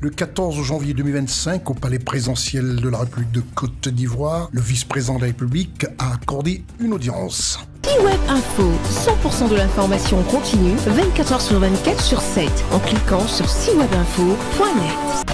Le 14 janvier 2025, au palais présidentiel de la République de Côte d'Ivoire, le vice-président de la République a accordé une audience. C-Web Info, 100% de l'information continue, 24h sur 24 sur 7, en cliquant sur cwebinfo.net.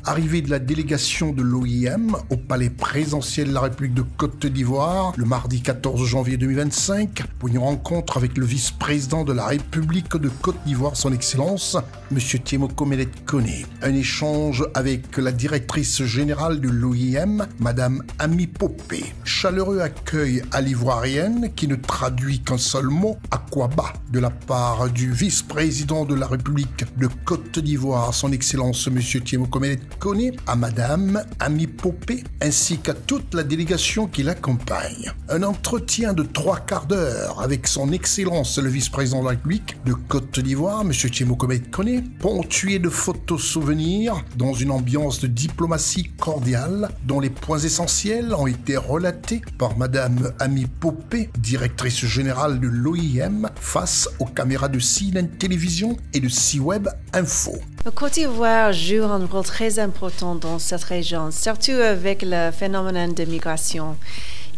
Arrivée de la délégation de l'OIM au palais présidentiel de la République de Côte d'Ivoire le mardi 14 janvier 2025 pour une rencontre avec le vice-président de la République de Côte d'Ivoire, son Excellence, M. Tiemoko Melet Koné. Un échange avec la directrice générale de l'OIM, Mme Ami Popé. Chaleureux accueil à l'ivoirienne qui ne traduit qu'un seul mot, Akwaba, de la part du vice-président de la République de Côte d'Ivoire, son Excellence M. Tiemoko Melet Koné, à Madame Ami Popé ainsi qu'à toute la délégation qui l'accompagne. Un entretien de 3/4 d'heure avec son Excellence le vice-président de la République de Côte d'Ivoire, M. Tiemoko Melet Koné, ponctué de photos souvenirs dans une ambiance de diplomatie cordiale dont les points essentiels ont été relatés par Madame Ami Popé, directrice générale de l'OIM, face aux caméras de CNN Télévision et de C-Web Info. La Côte d'Ivoire joue un rôle très important dans cette région, surtout avec le phénomène de migration.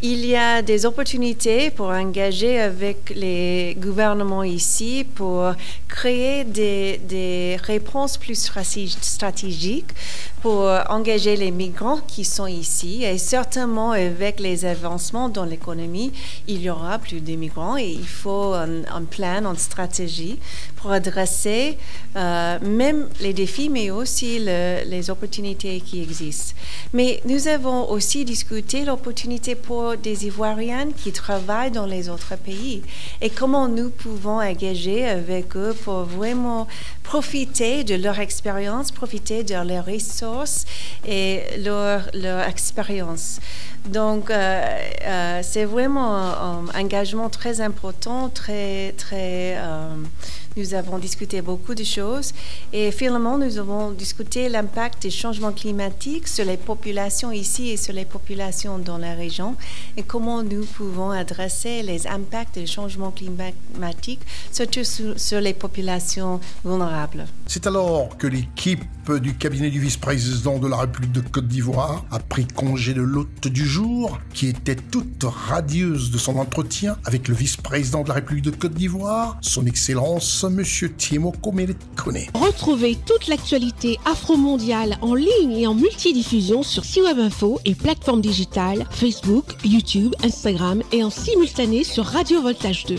Il y a des opportunités pour engager avec les gouvernements ici pour créer des réponses plus stratégiques pour engager les migrants qui sont ici. Et certainement, avec les avancements dans l'économie, il y aura plus de migrants et il faut un plan, une stratégie pour adresser même les défis, mais aussi les opportunités qui existent. Mais nous avons aussi discuté l'opportunité pour des Ivoiriennes qui travaillent dans les autres pays et comment nous pouvons engager avec eux pour vraiment profiter de leur expérience, profiter de leurs ressources et leur expérience. Donc, c'est vraiment un engagement très important, nous avons discuté beaucoup de choses et finalement, nous avons discuté l'impact des changements climatiques sur les populations ici et sur les populations dans la région et comment nous pouvons adresser les impacts des changements climatiques, surtout sur les populations vulnérables. C'est alors que l'équipe du cabinet du vice-président de la République de Côte d'Ivoire a pris congé de l'hôte du jour, qui était toute radieuse de son entretien avec le vice-président de la République de Côte d'Ivoire, son Excellence M. Tiemoko Melet Koné. Retrouvez toute l'actualité afro-mondiale en ligne et en multidiffusion sur C-Web Info et plateformes digitales Facebook, YouTube, Instagram et en simultané sur Radio Voltage 2.